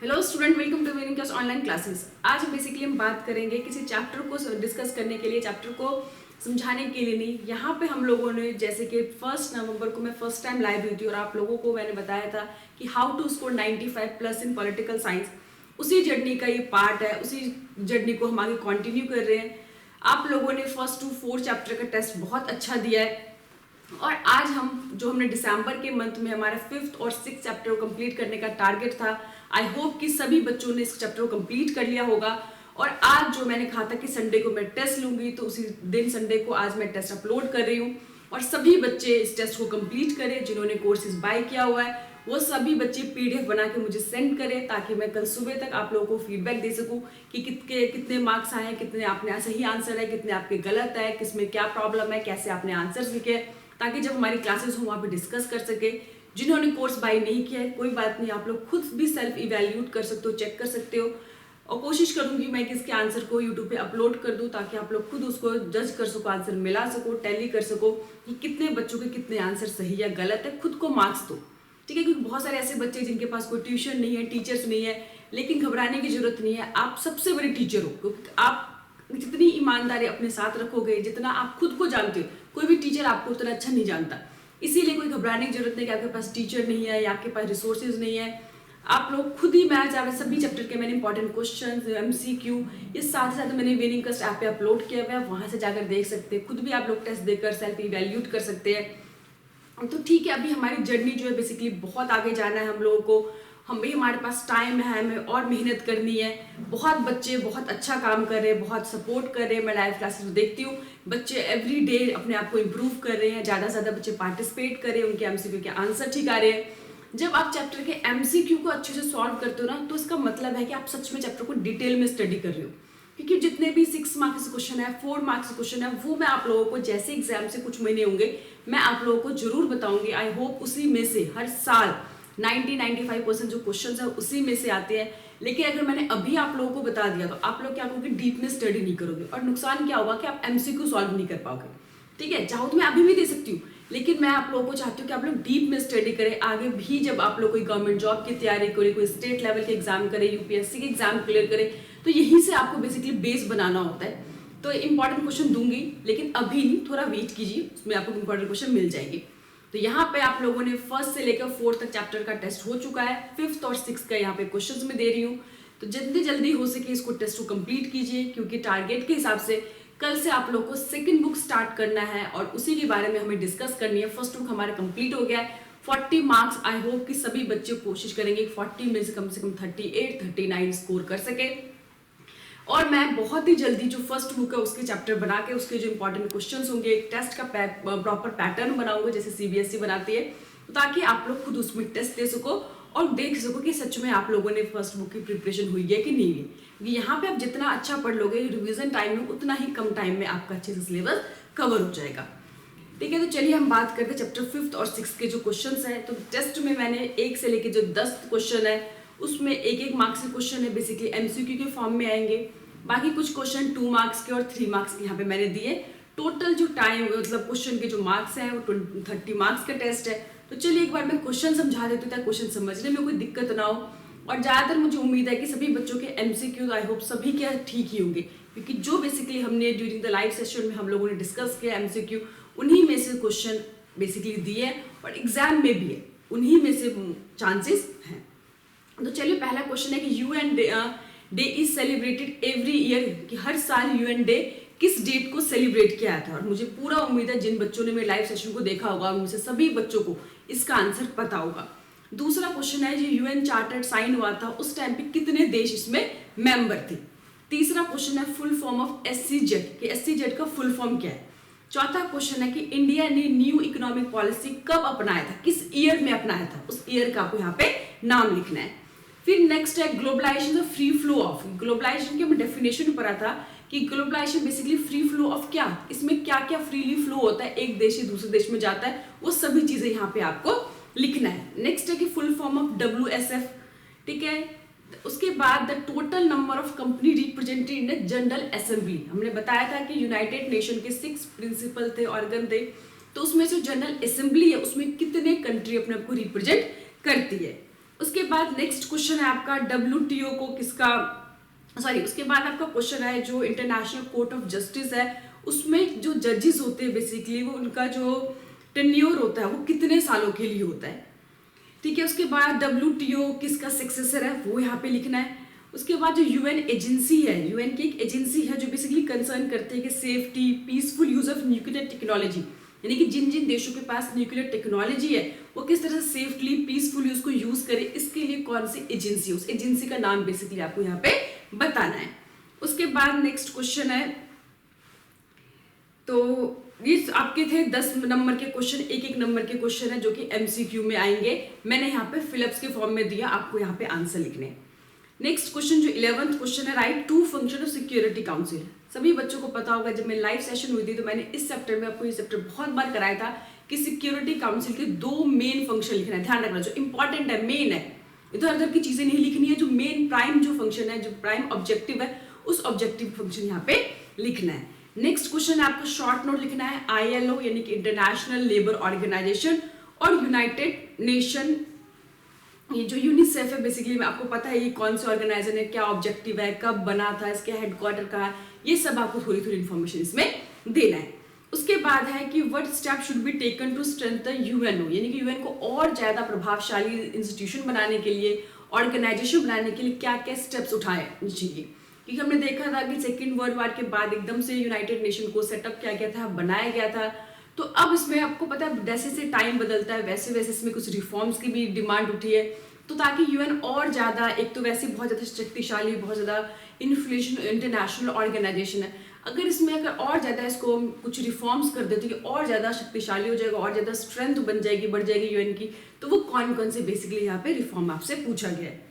Hello student, welcome to winning class online classes. आज basically हम बात करेंगे किसी चैप्टर को डिस्कस करने के लिए, चैप्टर को समझाने के लिए नहीं। यहाँ पे हम लोगों ने जैसे कि 1 नवंबर को मैं फर्स्ट टाइम लाइव हुई थी और आप लोगों को मैंने बताया था कि how to score 95+ in political science. उसी जर्नी का ये पार्ट है, उसी जर्नी को हम आगे कंटिन्यू कर रहे हैं। आप लोगों ने 1 to 4 चैप्टर का टेस्ट बहुत अच्छा दिया है और आज हमने दिसंबर के मंथ में हमारा 5th और 6th चैप्टर को कंप्लीट करने का टारगेट था। आई होप कि सभी बच्चों ने इस चैप्टर को कंप्लीट कर लिया होगा। और आज जो मैंने कहा था कि संडे को मैं टेस्ट लूंगी, तो उसी दिन संडे को आज मैं टेस्ट अपलोड कर रही हूँ और सभी बच्चे इस टेस्ट को कंप्लीट करें। जिन्होंने कोर्सेज बाय किया हुआ है वो सभी बच्चे PDF बना के मुझे सेंड करें, ताकि मैं कल सुबह तक आप लोगों को फीडबैक दे सकूं कि कितने मार्क्स आए हैं, कितने आपने सही आंसर है, कितने आपके गलत है, किसमें क्या प्रॉब्लम है, कैसे आपने आंसर लिखे, ताकि जब हमारी क्लासेस हो वहाँ पे डिस्कस कर सके। जिन्होंने कोर्स बाय नहीं किया है कोई बात नहीं, आप लोग खुद भी सेल्फ इवैल्यूएट कर सकते हो, चेक कर सकते हो। और कोशिश करूंगी मैं कि इसके आंसर को यूट्यूब पे अपलोड कर दूं, ताकि आप लोग खुद उसको जज कर सको, आंसर मिला सको, टैली कर सको कि कितने बच्चों के कितने आंसर सही या गलत है। खुद को मार्क्स दो, ठीक है। क्योंकि बहुत सारे ऐसे बच्चे जिनके पास कोई ट्यूशन नहीं है, टीचर्स नहीं है, लेकिन घबराने की जरूरत नहीं है। आप सबसे बड़े टीचर हो, क्योंकि आप जितनी ईमानदारी अपने साथ रखोगे, जितना आप खुद को जानते हो, कोई भी टीचर आपको उतना अच्छा नहीं जानता। इसीलिए कोई घबराने की जरूरत नहीं कि आपके पास टीचर नहीं है या आपके पास रिसोर्सेज नहीं है। आप लोग खुद ही, मैं जा सभी चैप्टर के मैंने इंपॉर्टेंट क्वेश्चन, MCQ, ये साथ मैंने विनिंग कस्ट ऐप पे अपलोड किया हुआ है, वहां से जाकर देख सकते हैं। खुद भी आप लोग टेस्ट देकर सेल्फ इवैल्यूएट कर सकते हैं। तो ठीक है, अभी हमारी जर्नी जो है बेसिकली बहुत आगे जाना है हम लोगों को। हमारे पास टाइम है, हमें और मेहनत करनी है। बहुत बच्चे बहुत अच्छा काम कर रहे हैं, बहुत सपोर्ट कर रहे हैं। मैं लाइव क्लासेस देखती हूँ, बच्चे एवरी डे अपने आप को इम्प्रूव कर रहे हैं, ज़्यादा से ज़्यादा बच्चे पार्टिसिपेट कर रहे हैं, उनके MCQ के आंसर ठीक आ रहे हैं। जब आप चैप्टर के MCQ को अच्छे से सॉल्व करते हो ना, तो इसका मतलब है कि आप सच में चैप्टर को डिटेल में स्टडी कर रहे हो। क्योंकि जितने भी 6 मार्क्स क्वेश्चन है, 4 मार्क्स क्वेश्चन है, वो मैं आप लोगों को जैसे एग्जाम से कुछ महीने होंगे मैं आप लोगों को जरूर बताऊंगी। आई होप उसी में से हर साल 90-95% जो क्वेश्चन है उसी में से आते हैं। लेकिन अगर मैंने अभी आप लोगों को बता दिया तो आप लोग क्या करोगे, डीप में स्टडी नहीं करोगे, और नुकसान क्या होगा कि आप MCQ सॉल्व नहीं कर पाओगे। ठीक है, चाहो तो मैं अभी भी दे सकती हूँ, लेकिन मैं आप लोगों को चाहती हूँ कि आप लोग डीप में स्टडी करें। आगे भी जब आप लोग कोई गवर्नमेंट जॉब की तैयारी करें, कोई स्टेट लेवल के एग्जाम करें, UPSC के एग्जाम क्लियर करें, तो यहीं से आपको बेसिकली बेस बनाना होता है। तो इंपॉर्टेंट क्वेश्चन दूंगी, लेकिन अभी नहीं, थोड़ा वेट कीजिए, उसमें आपको इंपॉर्टेंट क्वेश्चन मिल जाएंगे। तो यहाँ पे आप लोगों ने 1st से लेकर 4th तक चैप्टर का टेस्ट हो चुका है। 5th और 6th का यहाँ पे क्वेश्चंस में दे रही हूँ, तो जितनी जल्दी हो सके इसको टेस्ट को कंप्लीट कीजिए, क्योंकि टारगेट के हिसाब से कल से आप लोग को 2nd बुक स्टार्ट करना है और उसी के बारे में हमें डिस्कस करनी है। 1st बुक हमारा कंप्लीट हो गया है। 40 मार्क्स, आई होप कि सभी बच्चे कोशिश करेंगे 40 में से कम 38-39 स्कोर कर सके। और मैं बहुत ही जल्दी जो 1st बुक है उसके चैप्टर बना के उसके जो इंपॉर्टेंट क्वेश्चंस होंगे, एक टेस्ट का प्रॉपर पैटर्न बनाऊंगा जैसे CBSE बनाती है, ताकि आप लोग खुद उसमें टेस्ट दे सको और देख सको कि सच में आप लोगों ने 1st बुक की प्रिपरेशन हुई है कि नहीं हुई। यहाँ पे आप जितना अच्छा पढ़ लोगे रिविजन टाइम में, उतना ही कम टाइम में आपका अच्छे से सिलेबस कवर हो जाएगा। ठीक है, तो चलिए हम बात करते हैं चैप्टर 5th और 6th के जो क्वेश्चन है। तो टेस्ट में मैंने 1 से लेकर जो 10 क्वेश्चन है उसमें 1-1 मार्क्स के क्वेश्चन है, बेसिकली MCQ के फॉर्म में आएंगे। बाकी कुछ क्वेश्चन 2 मार्क्स के और 3 मार्क्स के यहाँ पे मैंने दिए। टोटल जो टाइम मतलब क्वेश्चन के जो मार्क्स हैं वो 30 मार्क्स का टेस्ट है। तो चलिए एक बार मैं क्वेश्चन समझा देती हूँ ताकि क्वेश्चन समझने में कोई दिक्कत ना हो। और ज़्यादातर मुझे उम्मीद है कि सभी बच्चों के MCQ आई होप सभी के ठीक ही होंगे, क्योंकि जो बेसिकली हमने ड्यूरिंग द लाइव सेशन में हम लोगों ने डिस्कस किया MCQ, उन्हीं में से क्वेश्चन बेसिकली दिए और एग्जाम में भी है, उन्हीं में से चांसेस हैं। तो चलिए पहला क्वेश्चन है कि UN day is celebrated every year, कि हर साल UN डे किस डेट को सेलिब्रेट किया था। और मुझे पूरा उम्मीद है जिन बच्चों ने मेरे लाइव सेशन को देखा होगा उनसे सभी बच्चों को इसका आंसर पता होगा। दूसरा क्वेश्चन है जो UN चार्टर साइन हुआ था उस टाइम पे कितने देश इसमें मेंबर थे। तीसरा क्वेश्चन है फुल फॉर्म ऑफ SCZ, कि SCZ का फुल फॉर्म क्या है। चौथा क्वेश्चन है कि इंडिया ने न्यू इकोनॉमिक पॉलिसी कब अपनाया था, किस ईयर में अपनाया था, उस ईयर का आपको यहाँ पे नाम लिखना है। फिर नेक्स्ट है globalisation free flow of. Globalisation की हमें डेफिनेशन पढ़ा था कि globalisation basically free flow of क्या, इसमें क्या क्या फ्रीली फ्लो होता है, एक देश से दूसरे देश में जाता है, वो सभी चीजें यहाँ पे आपको लिखना है। नेक्स्ट है कि फुल फॉर्म ऑफ WSF, ठीक है। उसके बाद the total number of company represented in general assembly. हमने बताया था कि यूनाइटेड नेशन के 6 प्रिंसिपल थे, ऑर्गन थे, तो उसमें जो जनरल असेंबली है उसमें कितने कंट्री अपने आप को रिप्रेजेंट करती है। उसके बाद नेक्स्ट क्वेश्चन है आपका WTO को किसका, सॉरी, उसके बाद आपका क्वेश्चन है जो इंटरनेशनल कोर्ट ऑफ जस्टिस है उसमें जो जजेस होते हैं बेसिकली वो उनका जो टेन्योर होता है वो कितने सालों के लिए होता है। ठीक है, उसके बाद WTO किसका सक्सेसर है वो यहाँ पे लिखना है। उसके बाद जो UN एजेंसी है, UN की एक एजेंसी है जो बेसिकली कंसर्न करते हैं कि safety peaceful use of nuclear technology, यानी कि जिन जिन देशों के पास न्यूक्लियर टेक्नोलॉजी है वो किस तरह से सेफली पीसफुल यूज को यूज करे, इसके लिए कौन सी एजेंसी, उस एजेंसी का नाम बेसिकली आपको यहाँ पे बताना है। उसके बाद नेक्स्ट क्वेश्चन है, तो ये आपके थे 10 नंबर के क्वेश्चन, एक नंबर के क्वेश्चन है जो कि MCQ में आएंगे। मैंने यहाँ पे फिलिप्स के फॉर्म में दिया, आपको यहाँ पे आंसर लिखने। नेक्स्ट क्वेश्चन जो 11th क्वेश्चन है, write two function of Security Council. सभी बच्चों को पता होगा जब मैं लाइव सेशन हुई थी तो मैंने इस चैप्टर में आपको ये चैप्टर बहुत बार कराया था कि सिक्योरिटी काउंसिल के 2 मेन फंक्शन लिखना है। ध्यान रखना, जो इंपॉर्टेंट है, मेन है, इधर उधर की चीजें नहीं लिखनी है। जो मेन प्राइम जो फंक्शन है, जो प्राइम ऑब्जेक्टिव है, उस ऑब्जेक्टिव फंक्शन यहाँ पे लिखना है। नेक्स्ट क्वेश्चन है आपको शॉर्ट नोट लिखना है, ILO यानी कि इंटरनेशनल लेबर ऑर्गेनाइजेशन और यूनाइटेड नेशन, ये जो यूनिसेफ है बेसिकली आपको पता है ये कौन से ऑर्गेनाइजेशन है, क्या ऑब्जेक्टिव है, कब बना था, इसके हेडक्वार्टर का है, ये सब आपको थोड़ी थोड़ी इन्फॉर्मेशन इसमें देना है। उसके बाद है कि what step should be taken to strengthen UNO, यानी कि UN को और ज्यादा प्रभावशाली इंस्टीट्यूशन बनाने के लिए, ऑर्गेनाइजेशन बनाने के लिए क्या क्या स्टेप्स उठाए चाहिए। क्योंकि हमने देखा था कि सेकेंड वर्ल्ड वॉर के बाद एकदम से यूनाइटेड नेशन को सेटअप किया गया था, बनाया गया था। तो अब इसमें आपको पता है जैसे जैसे टाइम बदलता है वैसे वैसे इसमें कुछ रिफॉर्म्स की भी डिमांड उठी है, तो ताकि UN और ज़्यादा, एक तो वैसे बहुत ज़्यादा शक्तिशाली, बहुत ज़्यादा इन्फ्लुएंशियल इंटरनेशनल ऑर्गेनाइजेशन है, अगर इसमें अगर और ज़्यादा इसको कुछ रिफॉर्म्स कर देते कि और ज़्यादा शक्तिशाली हो जाएगा, और ज़्यादा स्ट्रेंथ बन जाएगी, बढ़ जाएगी UN की, तो वो कौन कौन से बेसिकली यहाँ पे रिफॉर्म आपसे पूछा गया है।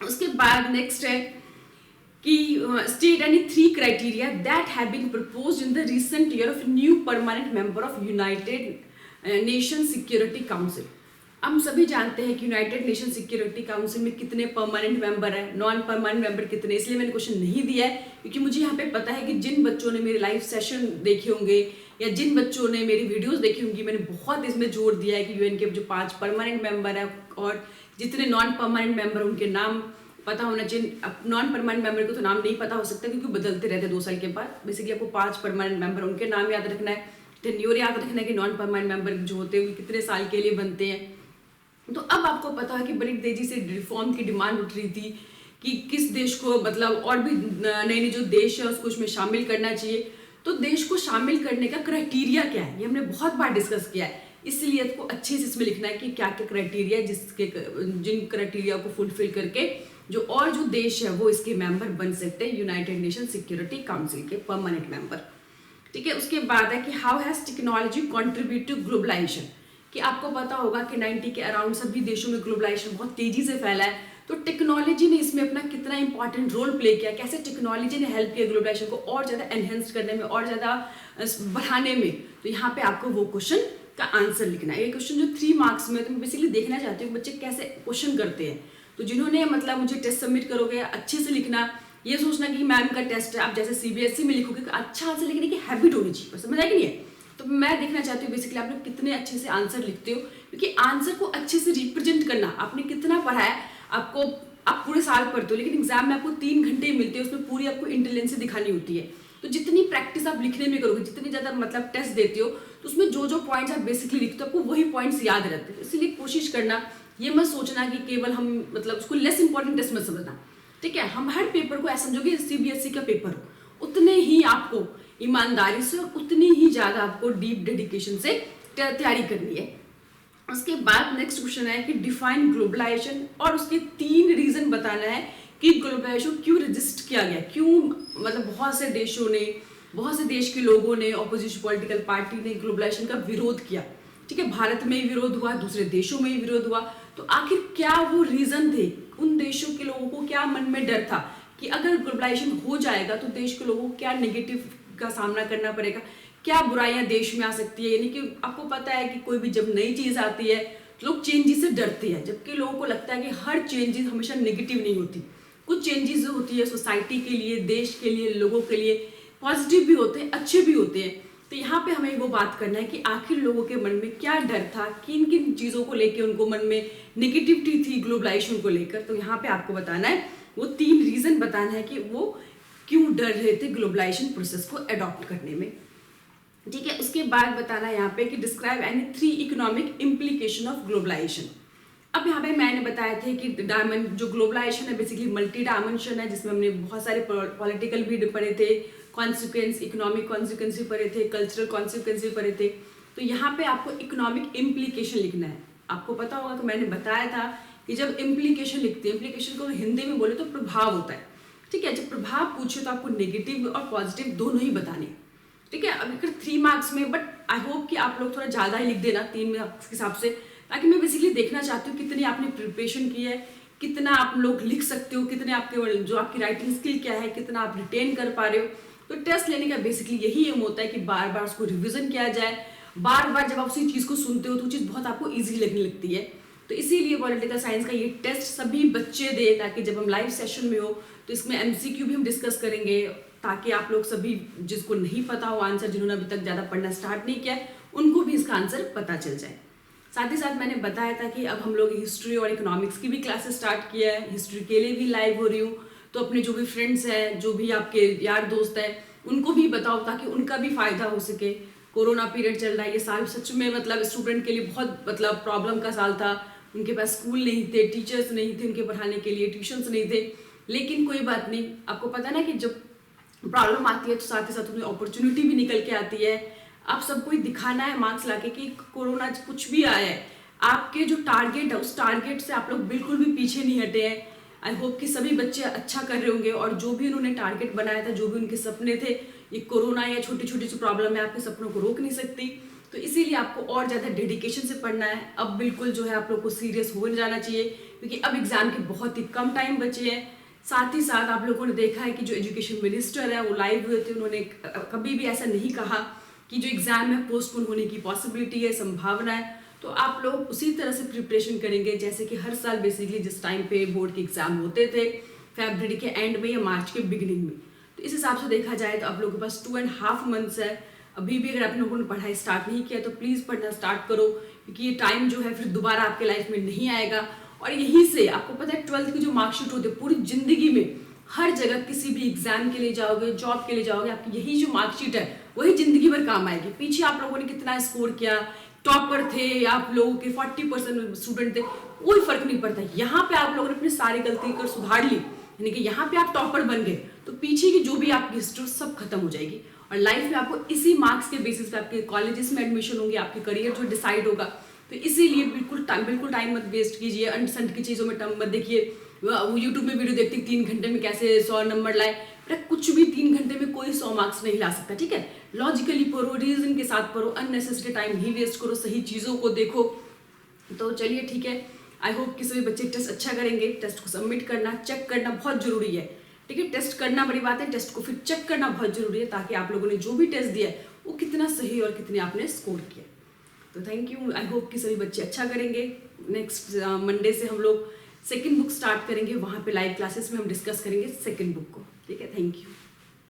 उसके बाद नेक्स्ट है कि state any 3 criteria that have been proposed in the recent year of new permanent member of United Nation Security Council. हम सभी जानते हैं कि यूनाइटेड नेशन सिक्योरिटी काउंसिल में कितने परमानेंट मेंबर है, नॉन परमानेंट मेंबर कितने, इसलिए मैंने क्वेश्चन नहीं दिया है क्योंकि मुझे यहाँ पे पता है कि जिन बच्चों ने मेरे लाइव सेशन देखे होंगे या जिन बच्चों ने मेरी वीडियोस देखी होंगी, मैंने बहुत इसमें जोर दिया है कि UN के जो 5 परमानेंट मेंबर है और जितने नॉन परमानेंट मेंबर उनके नाम पता होना चाहिए। नॉन परमानेंट मेंबर को तो नाम नहीं पता हो सकता क्योंकि बदलते रहते 2 साल के बाद। बेसिकली आपको 5 परमानेंट मेंबर उनके नाम याद रखना है, टेन्योर याद रखना है कि नॉन परमानेंट मेंबर जो होते हैं कितने साल के लिए बनते हैं। तो अब आपको पता है कि बड़ी तेजी से रिफॉर्म की डिमांड उठ रही थी कि किस देश को, मतलब और भी नए नए जो देश है उसको उसमें शामिल करना चाहिए। तो देश को शामिल करने का क्राइटेरिया क्या है, ये हमने बहुत बार डिस्कस किया है, इसलिए आपको अच्छे से इसमें लिखना है कि क्या क्या क्राइटेरिया है, जिसके जिन क्राइटेरिया को फुलफिल करके जो देश है वो इसके मेंबर बन सकते हैं यूनाइटेड नेशन सिक्योरिटी काउंसिल के परमानेंट मेंबर। ठीक है, उसके बाद है कि how has technology contribute to globalisation, कि आपको पता होगा कि 90 के अराउंड सभी देशों में ग्लोबलाइजेशन बहुत तेजी से फैला है, तो टेक्नोलॉजी ने इसमें अपना कितना इंपॉर्टेंट रोल प्ले किया, कैसे टेक्नोलॉजी ने हेल्प किया ग्लोबलाइजेशन को और ज़्यादा एनहेंस करने में और ज़्यादा बढ़ाने में। तो यहाँ पे आपको वो क्वेश्चन का आंसर लिखना है। ये क्वेश्चन जो 3 मार्क्स में, तो मैं बेसिकली देखना चाहती हूँ बच्चे कैसे क्वेश्चन करते हैं। तो जिन्होंने मतलब मुझे टेस्ट सबमिट करोगे अच्छे से लिखना, ये सोचना कि मैम का टेस्ट है, आप जैसे CBSE में लिखोगे अच्छा आंसर लिखने की हैबिट होनी चाहिए, समझ आएगी नहीं है। तो मैं देखना चाहती हूँ बेसिकली आप लोग कितने अच्छे से आंसर लिखते हो, क्योंकि आंसर को अच्छे से रिप्रेजेंट करना, आपने कितना पढ़ा है, आपको आप पूरे साल पढ़ते हो लेकिन एग्जाम में आपको 3 घंटे मिलते हैं, उसमें पूरी आपको इंटेलिजेंस दिखानी होती है। तो जितनी प्रैक्टिस आप लिखने में करोगे, जितनी ज़्यादा मतलब टेस्ट देते हो, तो उसमें जो पॉइंट्स आप बेसिकली लिखते हो आपको वही पॉइंट्स याद रहते हैं। इसलिए कोशिश करना, ये मत सोचना कि केवल हम मतलब उसको लेस इंपॉर्टेंट टेस्ट मत समझना, ठीक है। हम हर पेपर को ऐसा समझोगे CBSE का पेपर हो, उतने ही आपको ईमानदारी से और उतनी ही ज़्यादा आपको डीप डेडिकेशन से तैयारी करनी है। उसके बाद नेक्स्ट क्वेश्चन है कि डिफाइन ग्लोबलाइजेशन, और उसके 3 रीजन बताना है कि ग्लोबलाइजेशन क्यों रजिस्ट किया गया, क्यों मतलब बहुत से देशों ने, बहुत से देश के लोगों ने, ऑपोजिशन पॉलिटिकल पार्टी ने ग्लोबलाइजेशन का विरोध किया, ठीक है। भारत में ही विरोध हुआ, दूसरे देशों में ही विरोध हुआ, तो आखिर क्या वो रीजन थे, उन देशों के लोगों को क्या मन में डर था कि अगर ग्लोबलाइजेशन हो जाएगा तो देश के लोगों को क्या नेगेटिव का सामना करना पड़ेगा, क्या बुराइयां देश में आ सकती है। यानी कि आपको पता है कि कोई भी जब नई चीज आती है तो लोग चेंजेस से डरते हैं, जबकि लोगों को लगता है कि हर चेंजेस हमेशा नेगेटिव नहीं होती, कुछ चेंजेस जो होती है सोसाइटी के लिए, देश के लिए, लोगों के लिए पॉजिटिव भी होते हैं, अच्छे भी होते हैं। तो यहाँ पे हमें वो बात करना है कि आखिर लोगों के मन में क्या डर था, किन किन चीज़ों को लेके उनको मन में निगेटिविटी थी ग्लोबलाइजेशन को लेकर। तो यहाँ पे आपको बताना है, वो 3 रीज़न बताना है कि वो क्यों डर रहे थे ग्लोबलाइजेशन प्रोसेस को अडॉप्ट करने में। ठीक है, उसके बाद बताना है यहाँ पे कि describe any 3 economic implication of globalisation. अब यहाँ पे मैंने बताया थे कि जो ग्लोबलाइजेशन है बेसिकली मल्टी डायमेंशन है, जिसमें हमने बहुत सारे पॉलिटिकल भी पढ़े थे, कॉन्सिक्वेंस, इकोनॉमिक कॉन्सिक्वेंस भी पढ़े थे, कल्चरल कॉन्सिक्वेंस भी पढ़े थे। तो यहाँ पे आपको इकोनॉमिक इम्प्लीकेशन लिखना है। आपको पता होगा कि मैंने बताया था कि जब इम्प्लीकेशन लिखते हैं, इम्प्लीकेशन को हिंदी में बोले तो प्रभाव होता है। ठीक है, जब प्रभाव पूछे तो आपको नेगेटिव और पॉजिटिव दोनों ही बताने। ठीक है, अब अगर 3 मार्क्स में, बट आई होप कि आप लोग थोड़ा ज़्यादा ही लिख देना 3 मार्क्स के हिसाब से, ताकि मैं बेसिकली देखना चाहती हूँ कितनी आपने प्रिपरेशन की है, कितना आप लोग लिख सकते हो, कितने आपके जो आपकी राइटिंग स्किल क्या है, कितना आप रिटेन कर पा रहे हो। तो टेस्ट लेने का बेसिकली यही एम होता है कि बार बार उसको रिविजन किया जाए। बार बार जब आप उसी चीज़ को सुनते हो तो वो चीज़ बहुत आपको ईजी लगने लगती है। तो इसीलिए पॉलिटिकल साइंस का ये टेस्ट सभी बच्चे दे, ताकि जब हम लाइव सेशन में हो तो इसमें MCQ भी हम डिस्कस करेंगे, ताकि आप लोग सभी जिसको नहीं पता हो आंसर, जिन्होंने अभी तक ज़्यादा पढ़ना स्टार्ट नहीं किया, उनको भी इसका आंसर पता चल जाए। साथ ही साथ मैंने बताया था कि अब हम लोग हिस्ट्री और इकोनॉमिक्स की भी क्लासेस स्टार्ट किया है। हिस्ट्री के लिए भी लाइव हो रही हूँ, तो अपने जो भी फ्रेंड्स हैं, जो भी आपके यार दोस्त हैं, उनको भी बताओ ताकि उनका भी फायदा हो सके। कोरोना पीरियड चल रहा है, ये साल सच में मतलब स्टूडेंट के लिए बहुत प्रॉब्लम का साल था। उनके पास स्कूल नहीं थे, टीचर्स नहीं थे उनके पढ़ाने के लिए, ट्यूशन्स नहीं थे। लेकिन कोई बात नहीं, आपको पता ना कि जब प्रॉब्लम आती है तो साथ ही साथ उन्हें अपॉर्चुनिटी भी निकल के आती है। आप सबको ही दिखाना है मार्क्स लाके कि कोरोना कुछ भी आया है, आपके जो टारगेट है उस टारगेट से आप लोग बिल्कुल भी पीछे नहीं हटे हैं। आई होप कि सभी बच्चे अच्छा कर रहे होंगे, और जो भी उन्होंने टारगेट बनाया था, जो भी उनके सपने थे, ये कोरोना या छोटी छोटी सी प्रॉब्लम है आपके सपनों को रोक नहीं सकती। तो इसीलिए आपको और ज़्यादा डेडिकेशन से पढ़ना है। अब बिल्कुल जो है आप लोग को सीरियस हो जाना चाहिए, क्योंकि अब एग्जाम के बहुत ही कम टाइम बचे हैं। साथ ही साथ आप लोगों ने देखा है कि जो एजुकेशन मिनिस्टर है वो लाइव हुए थे, उन्होंने कभी भी ऐसा नहीं कहा कि जो एग्जाम है पोस्टपोन होने की पॉसिबिलिटी है, संभावना है। तो आप लोग उसी तरह से प्रिपरेशन करेंगे जैसे कि हर साल बेसिकली जिस टाइम पे बोर्ड के एग्जाम होते थे, फरवरी के एंड में या मार्च के बिगिनिंग में। तो इस हिसाब से देखा जाए तो आप लोगों के पास 2.5 मंथ्स है। अभी भी अगर आप लोगों ने पढ़ाई स्टार्ट नहीं किया तो प्लीज़ पढ़ना स्टार्ट करो, क्योंकि ये टाइम जो है फिर दोबारा आपके लाइफ में नहीं आएगा। और यहीं से आपको पता है 12th की जो मार्कशीट होती है, पूरी जिंदगी में हर जगह किसी भी एग्जाम के लिए जाओगे, जॉब के लिए जाओगे, आपकी यही जो मार्कशीट है वही जिंदगी भर काम आएगी। पीछे आप लोगों ने कितना स्कोर किया, टॉपर थे या आप लोगों के 40% स्टूडेंट थे, कोई फर्क नहीं पड़ता। यहाँ पे आप लोगों ने अपनी सारी गलती कर सुधार ली, यानी कि यहाँ पे आप टॉपर बन गए, तो पीछे की जो भी आपकी हिस्ट्री सब खत्म हो जाएगी। और लाइफ में आपको इसी मार्क्स के बेसिस पे आपके कॉलेजेस में एडमिशन होंगे, आपके करियर जो डिसाइड होगा। तो इसीलिए बिल्कुल टाइम मत वेस्ट कीजिए, अनसंट की चीज़ों में टाइम मत देखिए। यूट्यूब में वीडियो देखते 3 घंटे में कैसे 100 नंबर लाए, कुछ भी 3 घंटे में कोई 100 मार्क्स नहीं ला सकता। ठीक है, लॉजिकली पढ़ो, रीजन के साथ पढ़ो, अननेसेसरी टाइम नहीं वेस्ट करो, सही चीज़ों को देखो। तो चलिए ठीक है, आई होप कि सभी बच्चे टेस्ट अच्छा करेंगे। टेस्ट को सबमिट करना, चेक करना बहुत जरूरी है। ठीक है, टेस्ट करना बड़ी बात है, टेस्ट को फिर चेक करना बहुत जरूरी है, ताकि आप लोगों ने जो भी टेस्ट दिया है वो कितना सही और कितने आपने स्कोर किया। तो थैंक यू, आई होप कि सभी बच्चे अच्छा करेंगे। नेक्स्ट मंडे से हम लोग सेकंड बुक स्टार्ट करेंगे, वहाँ पे लाइव क्लासेस में हम डिस्कस करेंगे सेकंड बुक को। ठीक है, थैंक यू।